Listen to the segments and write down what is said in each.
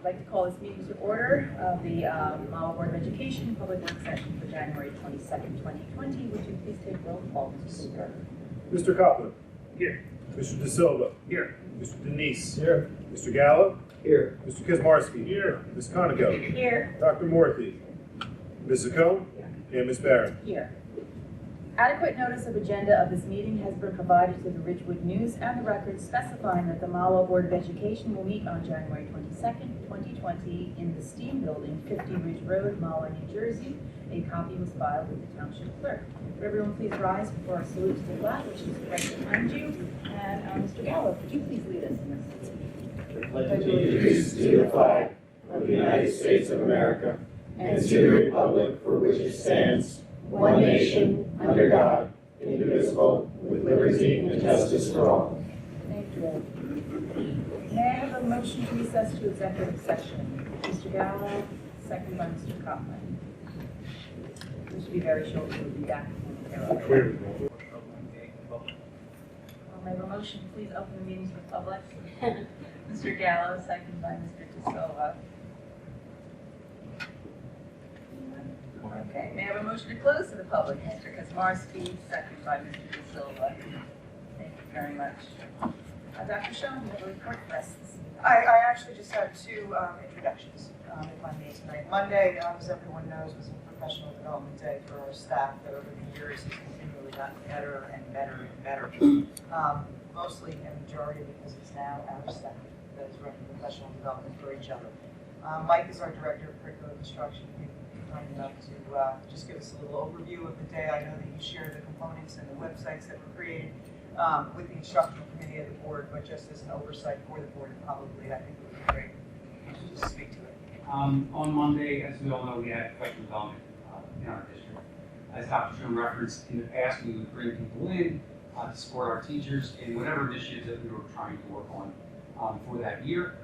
I'd like to call this meeting to order of the Mahwah Board of Education Public Works Session for January 22nd, 2020. Would you please take roll call, Mr. Speaker? Mr. Copeland. Here. Mr. De Silva. Here. Mr. Denise. Here. Mr. Gallo. Here. Mr. Kizmarski. Here. Ms. Conoco. Here. Dr. Morthy. Ms. Zacone. And Ms. Barron. Here. Adequate notice of agenda of this meeting has been provided to the Ridgewood News and the Record, specifying that the Mahwah Board of Education will meet on January 22nd, 2020 in the Steam Building, 50 Ridge Road, Mahwah, New Jersey. A copy was filed with the Township Clerk. Would everyone please rise before our salute to the flag, which is right behind you. And Mr. Gallo, could you please lead us in this? I pledge allegiance to the flag of the United States of America and to the republic for which it stands, one nation, under God, indivisible, with liberty and justice for all. Thank you. May I have a motion to recess to executive session? Mr. Gallo, second by Mr. Copeland. This should be very short, we'll be back. May I have a motion, please open the meeting to the public. Mr. Gallo, second by Mr. De Silva. Okay, may I have a motion to close to the public? Mr. Kizmarski, second by Mr. De Silva. Thank you very much. Dr. Schoen, you have a report for us this evening. I actually just had two introductions, if I may, tonight. Monday, as everyone knows, was a professional development day for our staff that over the years has continually gotten better and better and better. Mostly and majority because it's now our staff that is running professional development for each other. Mike is our Director of Curriculum Instruction. Kind enough to just give us a little overview of the day. I know that you shared the components and the websites that were created with the instructional committee of the board, but just as an oversight for the board, probably I think it would be great to just speak to it. On Monday, as we all know, we had professional development in our district. As Dr. Schoen referenced, in the past we would bring people in to support our teachers in whatever initiatives that we were trying to work on for that year.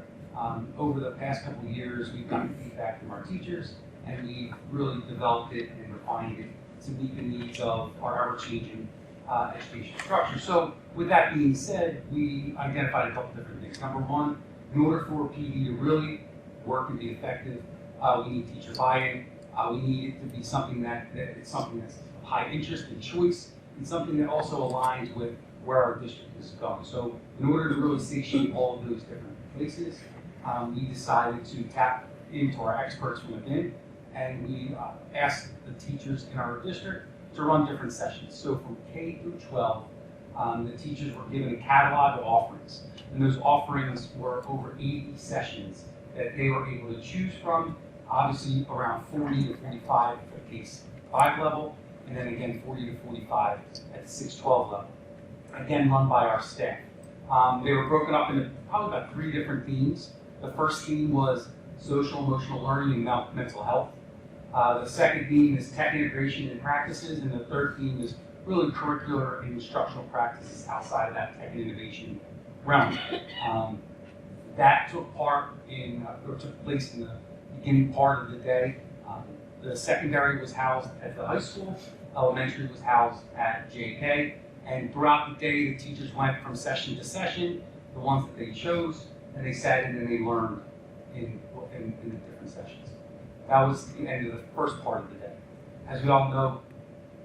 Over the past couple of years, we've gotten feedback from our teachers, and we've really developed it and refined it to meet the needs of our ever-changing education structure. So with that being said, we identified a couple different things. Number one, in order for PD to really work and be effective, we need teacher buy-in. We need it to be something that it's something that's of high interest and choice, and something that also aligns with where our district is going. So in order to really satiate all of those different places, we decided to tap into our experts from within, and we asked the teachers in our district to run different sessions. So from K through 12, the teachers were given a catalog of offerings, and those offerings were over 80 sessions that they were able to choose from, obviously around 40 to 45 at the case 5 level, and then again 40 to 45 at the 6-12 level, again run by our staff. They were broken up into probably about 3 different themes. The first theme was social emotional learning and mental health. The second theme is tech integration and practices, and the third theme is really curricular and instructional practices outside of that tech and innovation realm. That took place in the beginning part of the day. The secondary was housed at the high school, elementary was housed at JK, and throughout the day the teachers went from session to session, the ones that they chose, and they sat in and they learned in the different sessions. That was the end of the first part of the day. As we all know,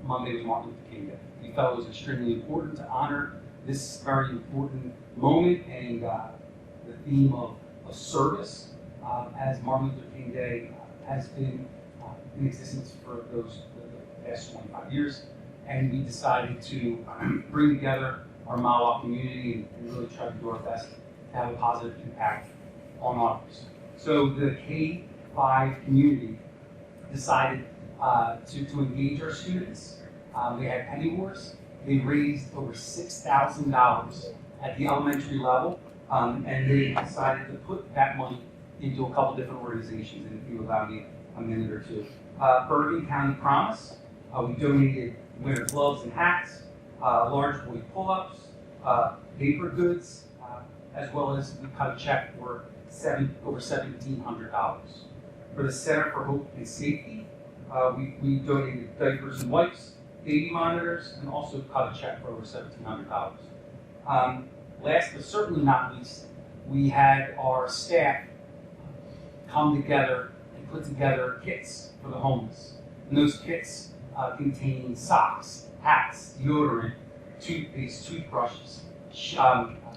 Monday was Martin Luther King Day. We felt it was extremely important to honor this very important moment and the theme of service, as Martin Luther King Day has been in existence for the past 25 years. And we decided to bring together our Mahwah community and really try to do our best to have a positive impact on others. So the K-5 community decided to engage our students. They had penny wars. They raised over $6,000 at the elementary level, and they decided to put that money into a couple different organizations. And if you allow me a minute or two, Bergen County Promise. We donated winter gloves and hats, large boy pull-ups, paper goods, as well as we cut a check for over $1,700. For the Center for Hope and Safety, we donated diapers and wipes, baby monitors, and also cut a check for over $1,700. Last but certainly not least, we had our staff come together and put together kits for the homeless. And those kits contain socks, hats, deodorant, toothpaste, toothbrushes,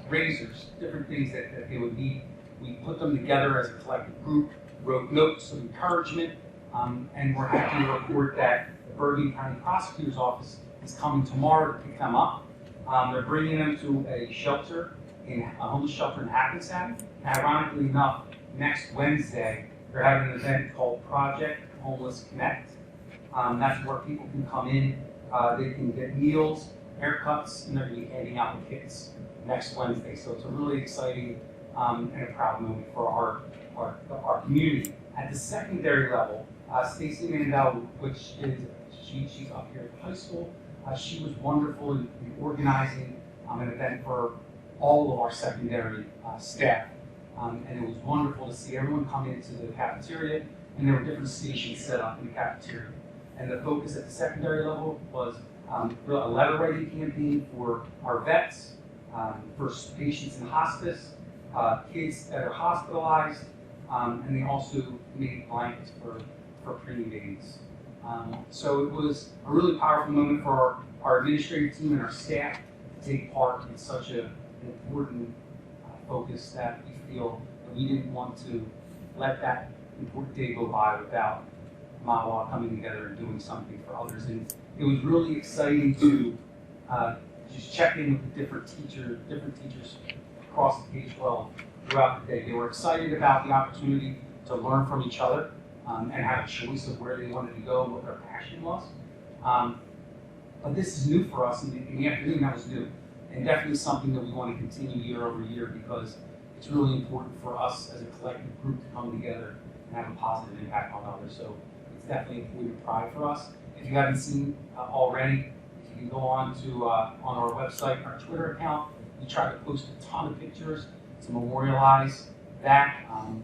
razors, different things that they would need. We put them together as a collective group, wrote notes of encouragement, and we're happy to report that the Bergen County Prosecutor's Office is coming tomorrow to pick them up. They're bringing them to a shelter, a homeless shelter in Hackensack. And ironically enough, next Wednesday, they're having an event called Project Homeless Connect. That's where people can come in, they can get meals, haircuts, and they're going to be handing out the kits next Wednesday. So it's a really exciting and a proud moment for our community. At the secondary level, Stacy Mandel, which is, she's up here at the high school, she was wonderful in organizing an event for all of our secondary staff. And it was wonderful to see everyone come into the cafeteria, and there were different stations set up in the cafeteria. And the focus at the secondary level was a letter writing campaign for our vets, for patients in hospice, kids that are hospitalized, and they also made blankets for preemie babies. So it was a really powerful moment for our administrative team and our staff to take part in such an important focus that we feel that we didn't want to let that important day go by without Mahwah coming together and doing something for others. And it was really exciting to just check in with the different teachers across the K-12 throughout the day. They were excited about the opportunity to learn from each other and have a choice of where they wanted to go and what their passion was. But this is new for us, and in the afternoon that was new. And definitely something that we want to continue year over year, because it's really important for us as a collective group to come together and have a positive impact on others. So it's definitely a point of pride for us. If you haven't seen already, if you can go on to on our website, our Twitter account, we try to post a ton of pictures to memorialize that. And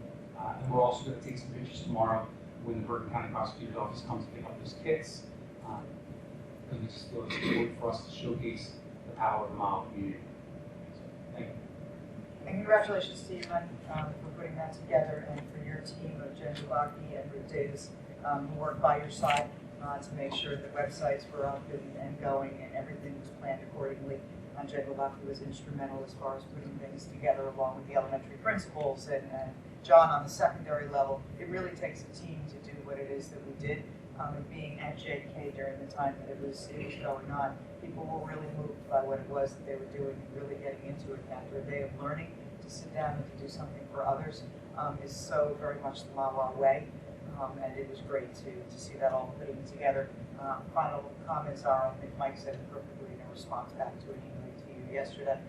we're also going to take some pictures tomorrow when the Bergen County Prosecutor's Office comes to pick up those kits. Because we just feel it's important for us to showcase the power of the Mahwah community. So, thank you. And congratulations to you, Len, for putting that together, and for your team of Jen Dubaki and Ruth Davis, who worked by your side to make sure the websites were up and going, and everything was planned accordingly. Jen Dubaki was instrumental as far as putting things together, along with the elementary principals and John on the secondary level. It really takes a team to do what it is that we did. And being at JK during the time that it was going on, people were really moved by what it was that they were doing and really getting into it. After a day of learning, to sit down and to do something for others is so very much the Mahwah way. And it was great to see that all putting together. Final comments are, I think Mike said it perfectly in response back to an email to you yesterday,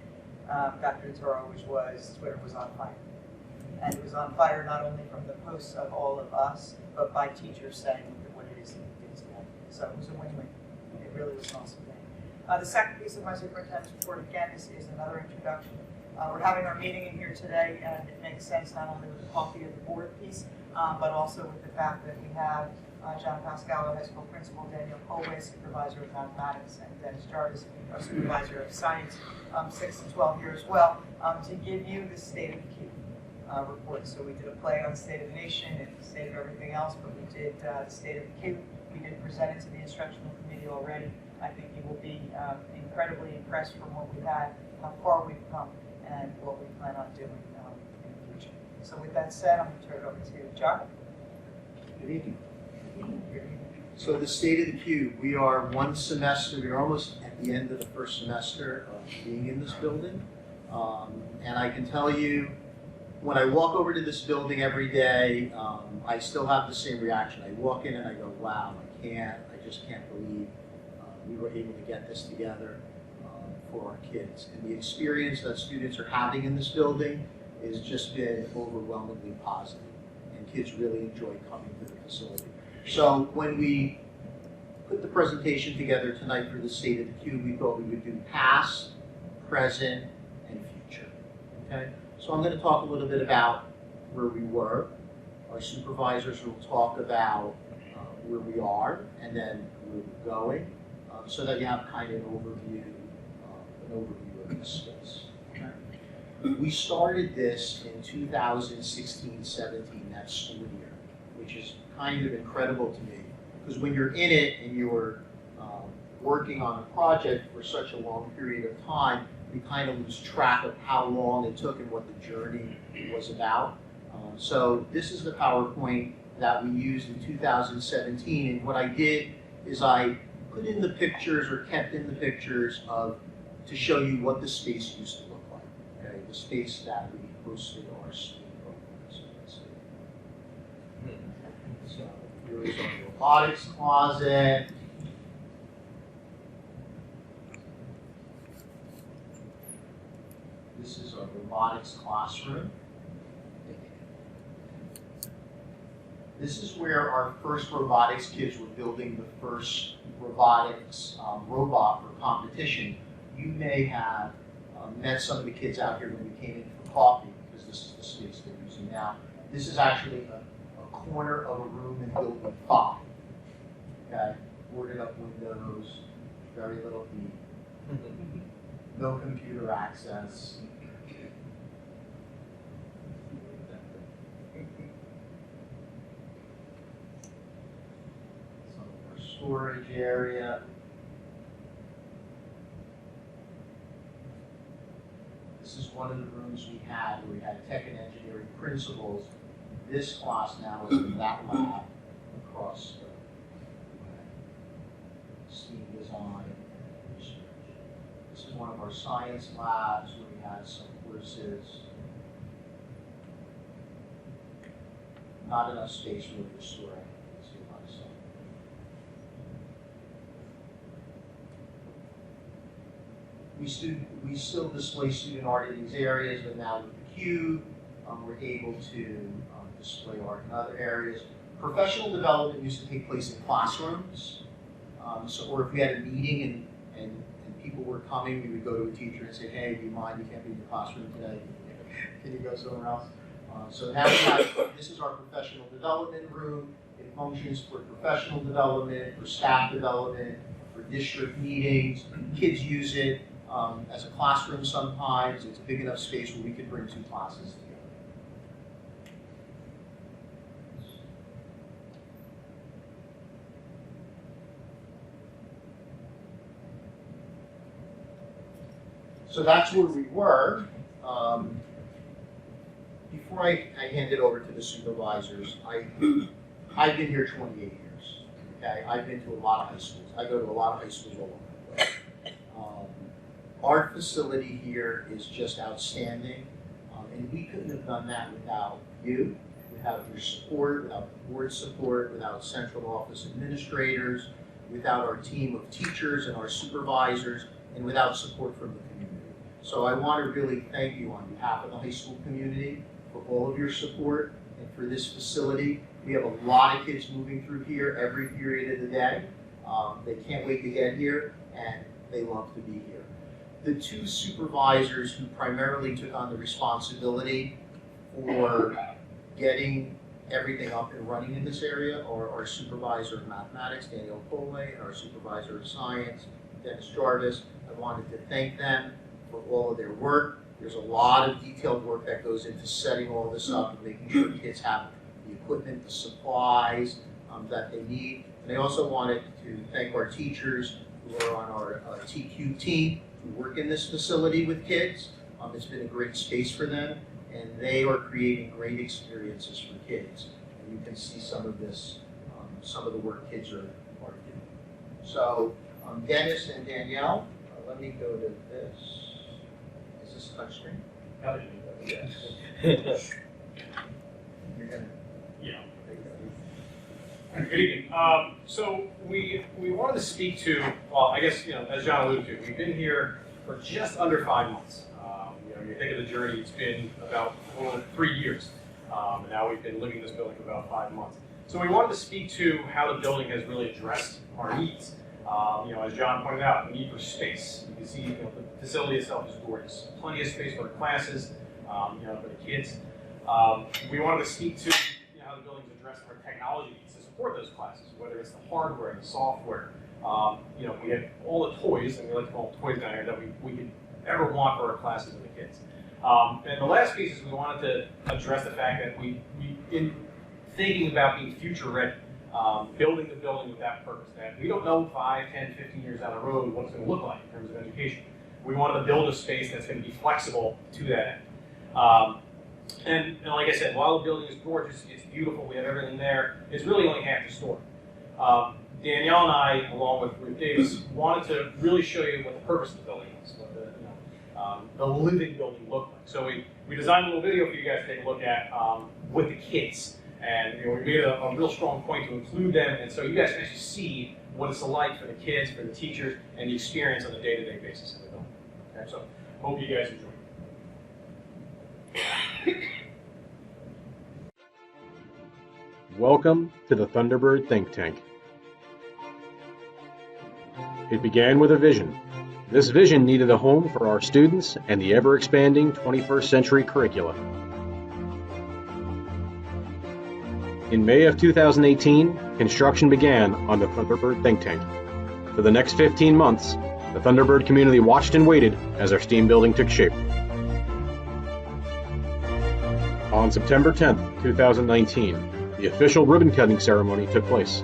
Dr. Toro, which was Twitter was on fire. And it was on fire not only from the posts of all of us, but by teachers saying what it is that we did today. So it was a win-win. It really was an awesome day. The second piece of my superintendent's report, again, is another introduction. We're having our meeting in here today, and it makes sense not only with the coffee of the board piece, but also with the fact that we have John Pascal, High School Principal, Daniel Colway, Supervisor of Mathematics, and Dennis Jarvis, our Supervisor of Science, 6 to 12 here as well, to give you the State of the Q report. So we did a play on the State of the Nation and the state of everything else, but we did the State of the Q. We did present it to the instructional committee already. I think you will be incredibly impressed from what we've had, how far we've come, and what we plan on doing in the future. So with that said, I'm going to turn it over to John. Good evening. So the State of the Q, we are one semester, we're almost at the end of the first semester of being in this building. And I can tell you, when I walk over to this building every day, I still have the same reaction. I walk in and I go, wow, I just can't believe we were able to get this together for our kids. And the experience that students are having in this building has just been overwhelmingly positive. And kids really enjoy coming to the facility. So when we put the presentation together tonight for the State of the Q, we thought we would do past, present, and future. Okay? So I'm going to talk a little bit about where we were. Our supervisors will talk about where we are and then where we're going, so that you have kind of an overview of the space. Okay? We started this in 2016-17, that school year, which is kind of incredible to me, because when you're in it and you're working on a project for such a long period of time, we kind of lose track of how long it took and what the journey was about. So this is the PowerPoint that we used in 2017, and what I did is I put in the pictures, or kept in the pictures, to show you what the space used to look like, okay? The space that we hosted our STEAM programs in. So here is our robotics closet. This is our robotics classroom. This is where our first robotics kids were building the first robotics robot for competition. You may have met some of the kids out here when we came in for coffee, because this is the space they're using now. This is actually a corner of a room in building 5. Okay, boarded up windows, very little heat, no computer access. Some of our storage area. This is one of the rooms we had where we had tech and engineering principals. This class now is in that lab across the way. Steam design and research. This is one of our science labs where we had some courses. Not enough space really to store anything. See a lot of stuff. We still display student art in these areas, but now with the cube, we're able to display art in other areas. Professional development used to take place in classrooms. Or if we had a meeting and people were coming, we would go to a teacher and say, hey, do you mind, you can't be in your classroom today. Can you go somewhere else? So now this is our professional development room. It functions for professional development, for staff development, for district meetings. Kids use it as a classroom sometimes. It's a big enough space where we could bring 2 classes together. So that's where we were. Before I hand it over to the supervisors, I've been here 28 years. Okay, I've been to a lot of high schools. I go to a lot of high schools all over the place. Our facility here is just outstanding, and we couldn't have done that without you, without your support, without the board support, without central office administrators, without our team of teachers and our supervisors, and without support from the community. So I want to really thank you on behalf of the high school community for all of your support and for this facility. We have a lot of kids moving through here every period of the day. They can't wait to get here, and they love to be here. The 2 supervisors who primarily took on the responsibility for getting everything up and running in this area are our supervisor of mathematics, Daniel Cole, and our supervisor of science, Dennis Jarvis. I wanted to thank them for all of their work. There's a lot of detailed work that goes into setting all this up and making sure kids have the equipment, the supplies that they need. And I also wanted to thank our teachers who are on our TQ team who work in this facility with kids. It's been a great space for them, and they are creating great experiences for kids. And you can see some of this, some of the work kids are doing. So Dennis and Danielle, let me go to this. Is this touchscreen? Yes. You're gonna. Yeah. Good evening. So we wanted to speak to, well, I guess, as John alluded to, we've been here for just under 5 months. You think of the journey, it's been about 3 years. And now we've been living in this building for about 5 months. So we wanted to speak to how the building has really addressed our needs. As John pointed out, the need for space. You can see, the facility itself is gorgeous. Plenty of space for the classes, for the kids. We wanted to speak to how the building's addressed our technology needs to support those classes, whether it's the hardware, the software. We have all the toys, and we like to call them toys down here, that we could ever want for our classes and the kids. And the last piece is we wanted to address the fact that we in thinking about being future ready, building the building with that purpose, that we don't know 5, 10, 15 years down the road what it's going to look like in terms of education. We wanted to build a space that's going to be flexible to that end. And like I said, while the building is gorgeous, it's beautiful, we have everything there, it's really only half the story. Danielle and I, along with Ruth Davis, wanted to really show you what the purpose of the building is, what the living building looked like. So we designed a little video for you guys to take a look at with the kids. And we made a real strong point to include them, and so you guys can actually see what it's like for the kids, for the teachers, and the experience on a day-to-day basis in the building. Okay, so hope you guys enjoy. Welcome to the Thunderbird Think Tank. It began with a vision. This vision needed a home for our students and the ever-expanding 21st century curricula. In May of 2018, construction began on the Thunderbird Think Tank. For the next 15 months, the Thunderbird community watched and waited as our STEAM building took shape. On September 10th, 2019, the official ribbon-cutting ceremony took place.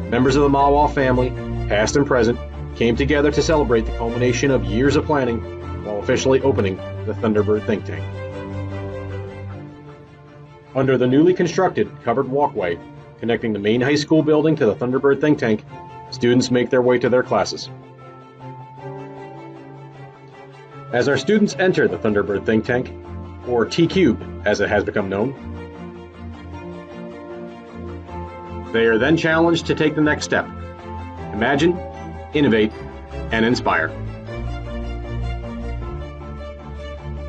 Members of the Mahwah family, past and present, came together to celebrate the culmination of years of planning while officially opening the Thunderbird Think Tank. Under the newly constructed covered walkway connecting the main high school building to the Thunderbird Think Tank, students make their way to their classes. As our students enter the Thunderbird Think Tank, or T-Cube as it has become known, they are then challenged to take the next step: imagine, innovate, and inspire.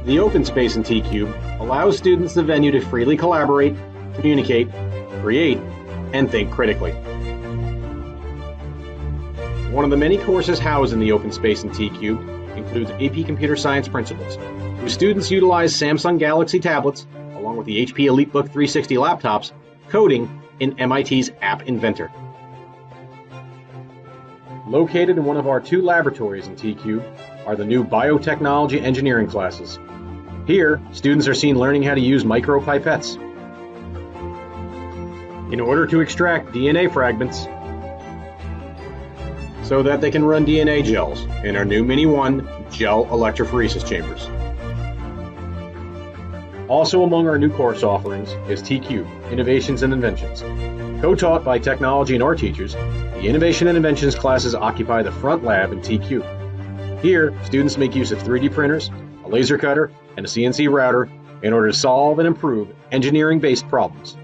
The open space in T-Cube allows students the venue to freely collaborate, communicate, create, and think critically. One of the many courses housed in the open space in T-Cube includes AP Computer Science Principles, whose students utilize Samsung Galaxy tablets, along with the HP EliteBook 360 laptops, coding in MIT's App Inventor. Located in one of our 2 laboratories in T-Cube are the new biotechnology engineering classes. Here, students are seen learning how to use micropipettes in order to extract DNA fragments so that they can run DNA gels in our new Mini 1 gel electrophoresis chambers. Also among our new course offerings is T-Cube, Innovations and Inventions. Co-taught by technology and art teachers, the Innovation and Inventions classes occupy the front lab in T-Cube. Here, students make use of 3D printers, a laser cutter, and a CNC router in order to solve and improve engineering-based problems.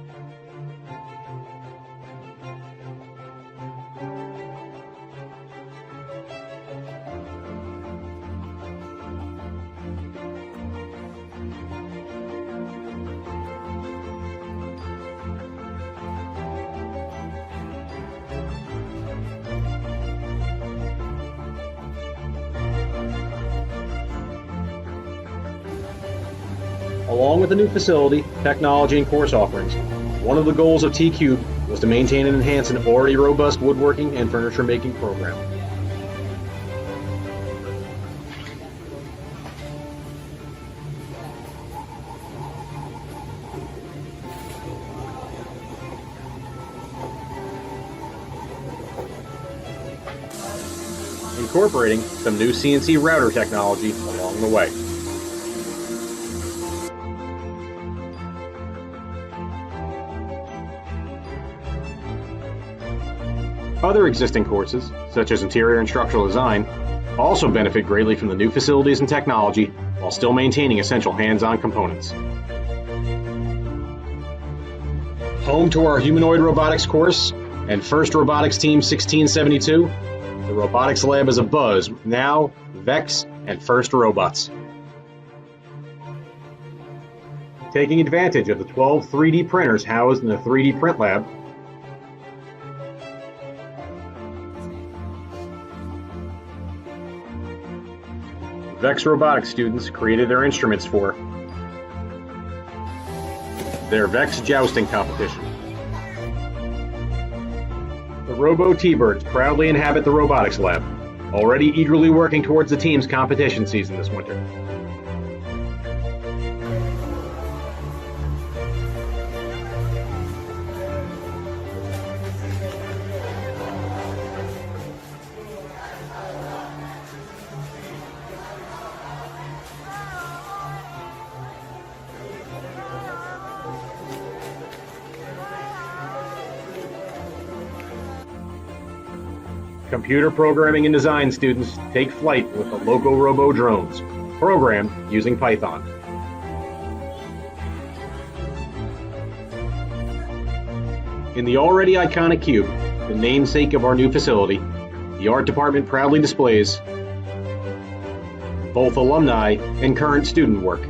Along with the new facility, technology, and course offerings, one of the goals of T-Cube was to maintain and enhance an already robust woodworking and furniture making program. Incorporating some new CNC router technology along the way. Other existing courses, such as Interior and Structural Design, also benefit greatly from the new facilities and technology while still maintaining essential hands-on components. Home to our Humanoid Robotics course and First Robotics Team 1672, the Robotics Lab is abuzz with now, VEX, and First Robots. Taking advantage of the 12 3D printers housed in the 3D Print Lab, VEX Robotics students created their instruments for their VEX jousting competition. The Robo T-Birds proudly inhabit the Robotics Lab, already eagerly working towards the team's competition season this winter. Computer programming and design students take flight with the Loco Robo drones, programmed using Python. In the already iconic cube, the namesake of our new facility, the art department proudly displays both alumni and current student work.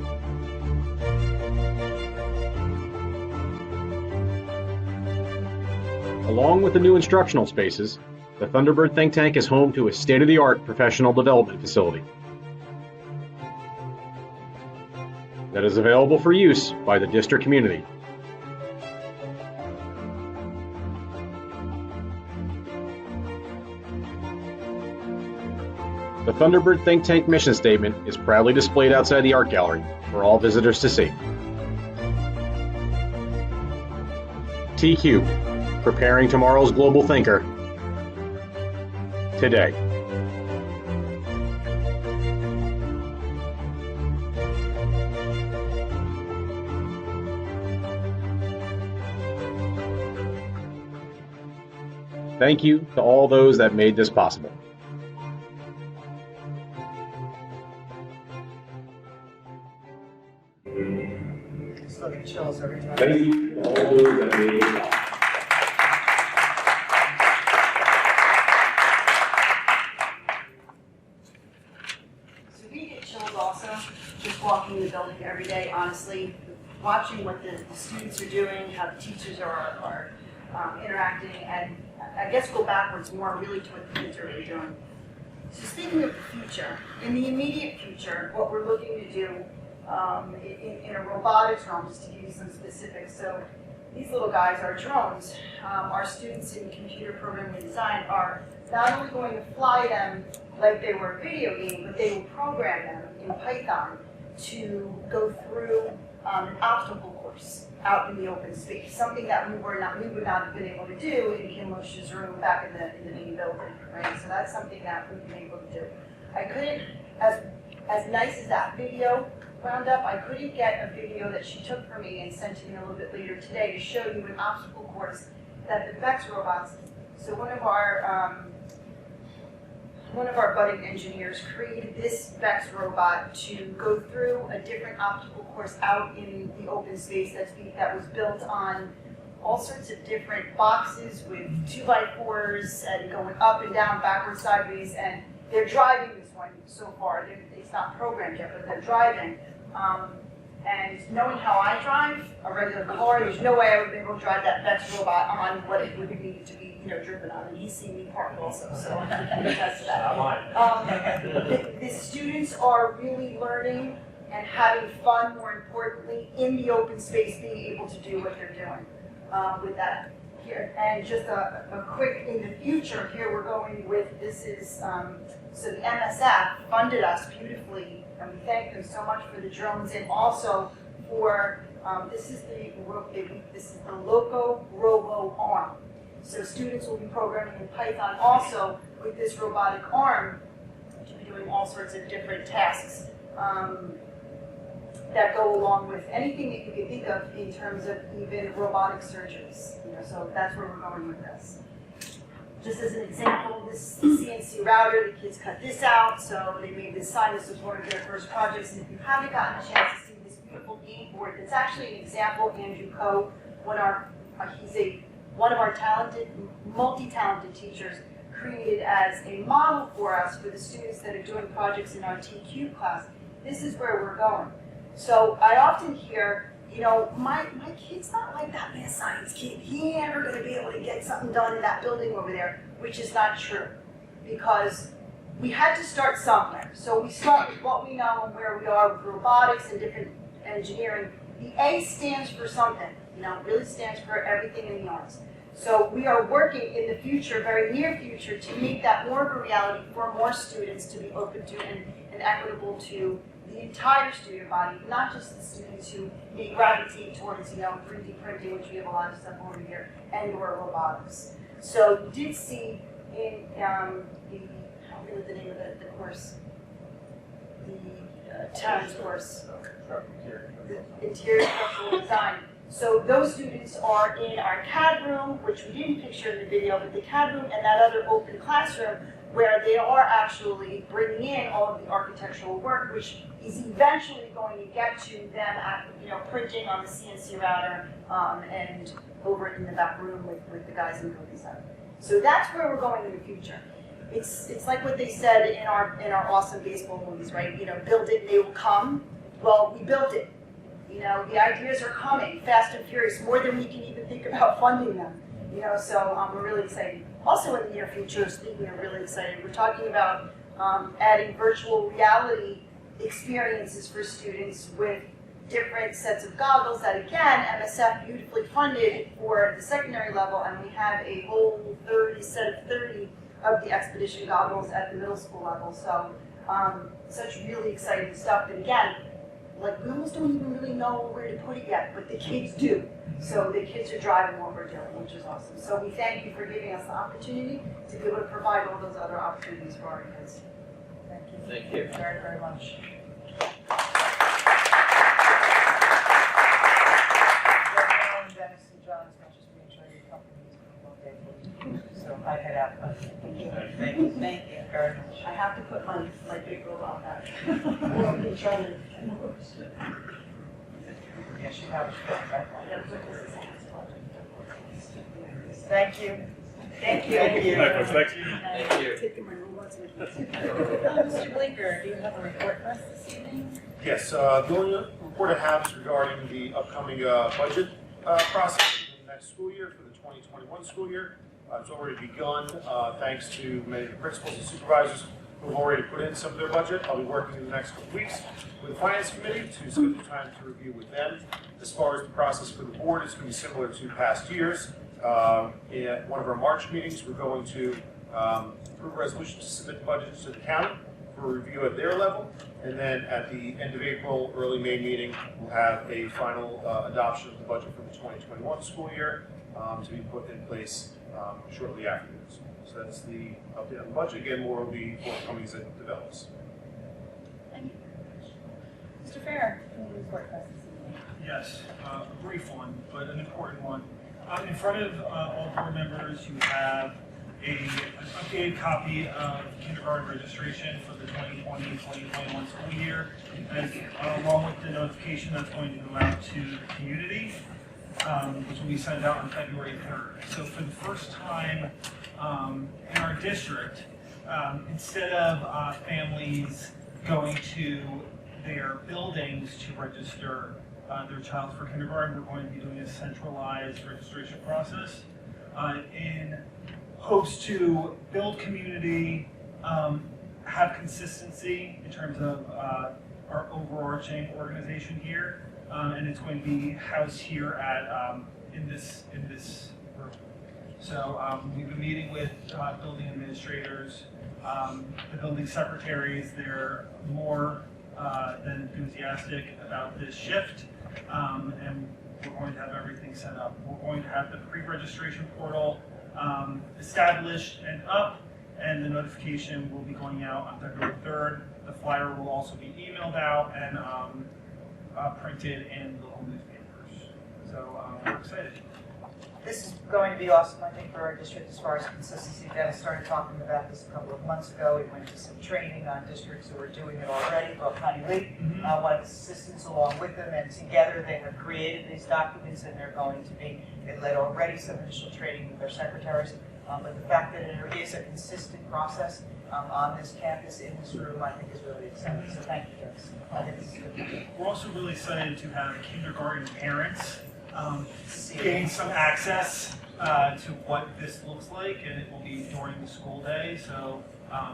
Along with the new instructional spaces, the Thunderbird think tank is home to a state-of-the-art professional development facility that is available for use by the district community. The Thunderbird think tank mission statement is proudly displayed outside the art gallery for all visitors to see. T-Cube, preparing tomorrow's global thinker today. Thank you to all those that made this possible. Just look at chills every time. Thank you to all those that made it possible. So we get chills also, just walking the building every day, honestly, watching what the students are doing, how the teachers are interacting, and I guess go backwards more really to what the kids are really doing. So speaking of the future, in the immediate future, what we're looking to do in a robotics realm, just to give you some specifics. So these little guys are drones. Our students in computer programming and design are not only going to fly them like they were a video game, but they will program them in Python to go through an obstacle course out in the open space, something that we would not have been able to do in Kim Losch's room back in the main building, right? So that's something that we've been able to do. I couldn't, as nice as that video wound up, I couldn't get a video that she took for me and sent to me a little bit later today to show you an obstacle course that the VEX robots, so one of our budding engineers created this VEX robot to go through a different obstacle course out in the open space that was built on all sorts of different boxes with 2x4s and going up and down, backwards, sideways, and they're driving this one so far. It's not programmed yet, but they're driving. And knowing how I drive a regular car, there's no way I would be able to drive that VEX robot on what it would need to be, driven on. And he's seen me park also, so I can attest to that. The students are really learning and having fun, more importantly, in the open space, being able to do what they're doing with that here. And just a quick, in the future, here we're going with, this is, so the MSF funded us beautifully, and we thank them so much for the drones, and also for, this is the Loco Robo arm. So students will be programming in Python also with this robotic arm to be doing all sorts of different tasks that go along with anything that you can think of in terms of even robotic surgeries. So that's where we're going with this. Just as an example, this CNC router, the kids cut this out, so they made this sign to support their first projects. And if you haven't gotten a chance to see this beautiful game board, it's actually an example Andrew Coe, he's one of our talented, multi-talented teachers, created as a model for us for the students that are doing projects in our TQ class. This is where we're going. So I often hear, my kid's not like that math science kid. He ain't ever going to be able to get something done in that building over there, which is not true, because we had to start somewhere. So we start with what we know and where we are with robotics and different engineering. The A stands for something, it really stands for everything in the arts. So we are working in the future, very near future, to make that more of a reality for more students to be open to and equitable to the entire student body, not just the students who may gravitate towards, 3D printing, which we have a lot of stuff over here, and/or robotics. So you did see in the name of the course, the TAMS course, the interior structural design. So those students are in our CAD room, which we didn't picture in the video, but the CAD room and that other open classroom where they are actually bringing in all of the architectural work, which is eventually going to get to them at, printing on the CNC router and over in the back room with the guys in the cookie side. So that's where we're going in the future. It's like what they said in our awesome baseball movies, right? Build it and they will come. Well, we built it. The ideas are coming fast and furious, more than we can even think about funding them. So we're really excited. Also in the near future, speaking of really excited, we're talking about adding virtual reality experiences for students with different sets of goggles that, again, MSF beautifully funded for the secondary level, and we have a whole set of 30 of the Expedition goggles at the middle school level. So such really exciting stuff that, again, we almost don't even really know where to put it yet, but the kids do. So the kids are driving what we're doing, which is awesome. So we thank you for giving us the opportunity to be able to provide all those other opportunities for our kids. Thank you. Thank you. Very, very much. Dennis and John, as much as we enjoy your company, it's been a long day for you. So I head out, but thank you. Thank you very much. I have to put my big robot back. Or be trying to. Yes, you have. Thank you. Thank you. Thank you. Thank you. Mr. Bleeker, do you have a report for us this evening? Yes, the only report I have is regarding the upcoming budget process for the next school year, for the 2021 school year. It's already begun, thanks to many of the principals and supervisors who have already put in some of their budget. I'll be working in the next couple weeks with the Finance Committee to schedule time to review with them. As far as the process for the board, it's going to be similar to past years. At one of our March meetings, we're going to approve a resolution to submit the budget to the county for review at their level. And then at the end of April, early May meeting, we'll have a final adoption of the budget for the 2021 school year to be put in place shortly afterwards. So that's the update on the budget. Again, more will be forthcoming as it develops. Thank you. Mr. Fair, can you report for us this evening? Yes, a brief one, but an important one. In front of all board members, you have an updated copy of kindergarten registration for the 2020-2021 school year, and along with the notification that's going to go out to the community, which will be sent out on February 3rd. So for the first time in our district, instead of families going to their buildings to register their child for kindergarten, we're going to be doing a centralized registration process in hopes to build community, have consistency in terms of our overarching organization here, and it's going to be housed here at in this room. So we've been meeting with building administrators, the building secretaries. They're more than enthusiastic about this shift, and we're going to have everything set up. We're going to have the pre-registration portal established and up, and the notification will be going out on February 3rd. The flyer will also be emailed out and printed in local newspapers. So we're excited. This is going to be awesome, I think, for our district as far as consistency. Dennis started talking about this a couple of months ago. We went to some training on districts who were doing it already, called Connie Lee. Wanted assistance along with them, and together they have created these documents, and they're going to be, they led already some initial training with their secretaries. But the fact that it is a consistent process on this campus, in this room, I think is really exciting. So thank you, Dennis. I think this is good. We're also really excited to have kindergarten parents gain some access to what this looks like, and it will be during the school day, so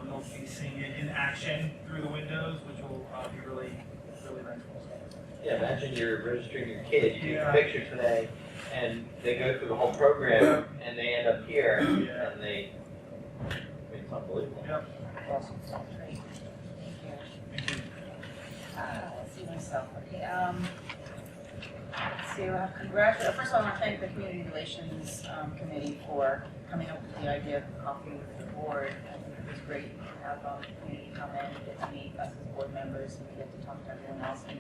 they'll be seeing it in action through the windows, which will be really, really nice. Yeah, imagine you're registering your kid, you take a picture today, and they go through the whole program, and they end up here, and they, it's unbelievable. Yep. Awesome. Great. Thank you. Thank you. Let's see myself. Okay. Let's see. First of all, I want to thank the Community Relations Committee for coming up with the idea of coffee with the board. I think it was great to have the community come in and get to meet us as board members, and we get to talk to everyone else. And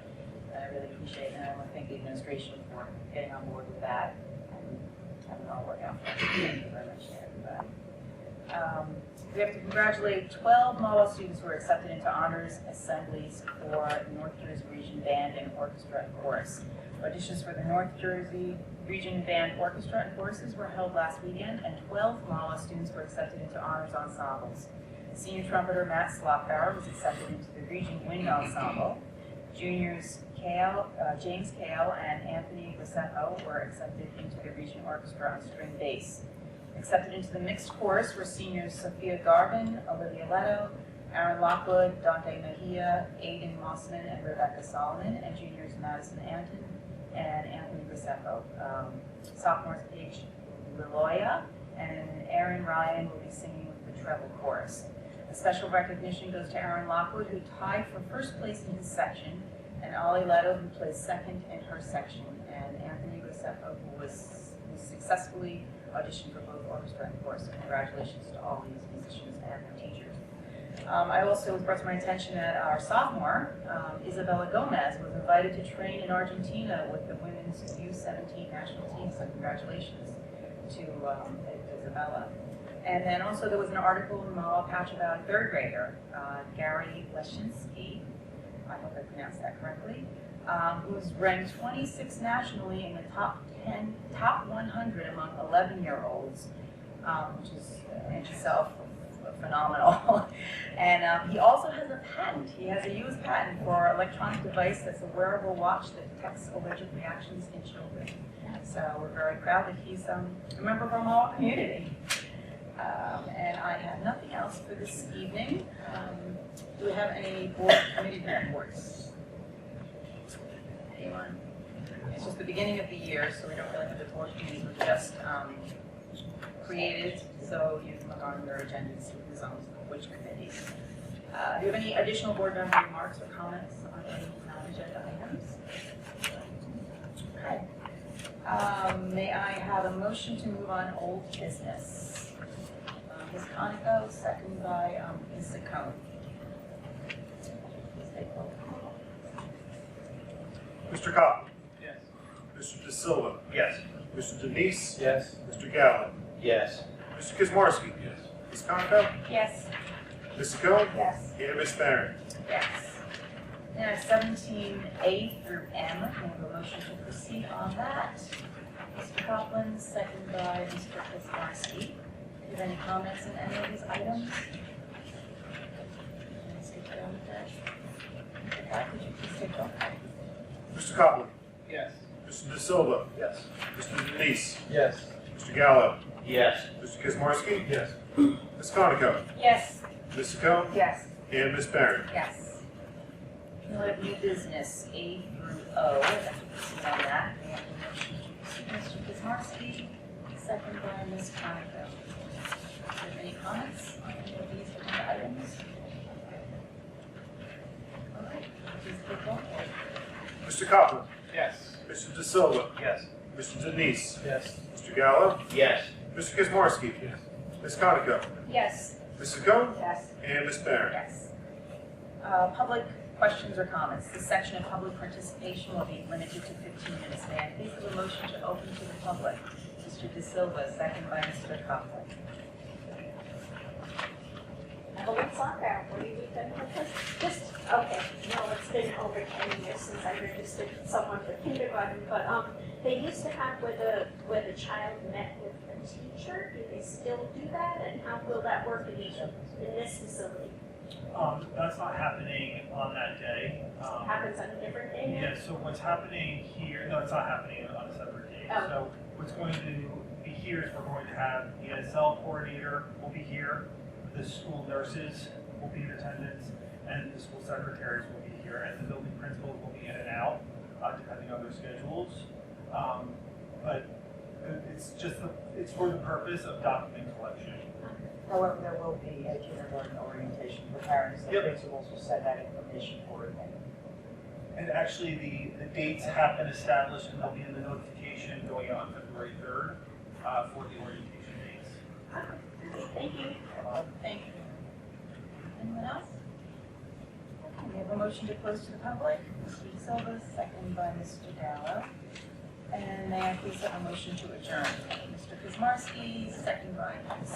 I really appreciate it, and I want to thank the administration for getting on board with that and having it all work out. Thank you very much to everybody. We have to congratulate 12 Mahwah students who were accepted into honors assemblies for the North Jersey Region Band and Orchestra and Chorus. Auditions for the North Jersey Region Band Orchestra and Choruses were held last weekend, and 12 Mahwah students were accepted into honors ensembles. Senior trumpeter Matt Slopbauer was accepted into the Region Wind Ensemble. Juniors James Kale and Anthony Gracefo were accepted into the Region Orchestra on string bass. Accepted into the mixed chorus were seniors Sophia Garvin, Olivia Leto, Aaron Lockwood, Dante Mejia, Aiden Mossman, and Rebecca Solomon, and juniors Madison Anton and Anthony Gracefo. Sophomores Paige Liloya and Aaron Ryan will be singing with the treble chorus. A special recognition goes to Aaron Lockwood, who tied for first place in his section, and Ollie Leto, who placed second in her section, and Anthony Gracefo, who was successfully auditioned for both orchestra and chorus. So congratulations to all these musicians and their teachers. I also brought to my attention that our sophomore, Isabella Gomez, was invited to train in Argentina with the women's U17 national team. So congratulations to Isabella. And then also there was an article in Mahwah Patch about a third grader, Gary Leshinsky, I hope I pronounced that correctly, who's ranked 26th nationally in the top 100 among 11-year-olds, which is in itself phenomenal. And he also has a patent. He has a U.S. patent for an electronic device that's a wearable watch that detects allergic reactions in children. So we're very proud that he's a member of our Mahwah community. And I have nothing else for this evening. Do we have any board committee reports? Anyone? It's just the beginning of the year, so we don't really have the board committees. We're just created, so you can look on your agenda and see who's on which committees. Do you have any additional board member remarks or comments on any non-agenda items? Okay. May I have a motion to move on old business? Ms. Conoco, second by Ms. Saccone. Mr. Cobb. Yes. Mr. De Silva. Yes. Mr. Denise. Yes. Mr. Gallo. Yes. Mr. Kizmarsky. Yes. Ms. Conoco. Yes. Ms. Saccone. Yes. And Ms. Barron. Yes. Now 17A through M, we have a motion to proceed on that. Mr. Copeland, second by Mr. Kizmarsky. Do you have any comments on any of these items? Let's get down with that. Okay, could you please take roll? Mr. Copeland. Yes. Mr. De Silva. Yes. Mr. Denise. Yes. Mr. Gallo. Yes. Mr. Kizmarsky. Yes. Ms. Conoco. Yes. Ms. Saccone. Yes. And Ms. Barron. Yes. We have new business, A through O. I'd like to proceed on that. We have a motion to proceed. Mr. Kizmarsky, second by Ms. Conoco. Do you have any comments on any of these agenda items? All right, please take roll. Mr. Copeland. Yes. Mr. De Silva. Yes. Mr. Denise. Yes. Mr. Gallo. Yes. Mr. Kizmarsky. Yes. Ms. Conoco. Yes. Ms. Saccone. Yes. And Ms. Barron. Yes. Public questions or comments. This section of public participation will be limited to 15 minutes. May I please have a motion to open to the public? Mr. De Silva, second by Mr. Copeland. Evelyn Slopbauer, what are you done with this? Just, okay, no, it's been over 10 years since I registered someone for kindergarten, but they used to have where the child met with a teacher. Do they still do that? And how will that work in this facility? That's not happening on that day. Happens on a different day now? Yeah, so what's happening here, no, it's not happening on a separate day. Oh. So what's going to be here is we're going to have the ESL coordinator will be here, the school nurses will be in attendance, and the school secretaries will be here, and the building principals will be in and out, depending on their schedules. But it's for the purpose of document collection. However, there will be a kindergarten orientation for parents. The Yep. principals will send that information for them. And actually, the dates have been established, and they'll be in the notification going out on February 3rd for the orientation dates. Thank you. Thank you. Anyone else? Okay, we have a motion to close to the public. Mr. De Silva, second by Mr. Gallo. And may I please have a motion to adjourn? Mr. Kuzmarski, second by Ms.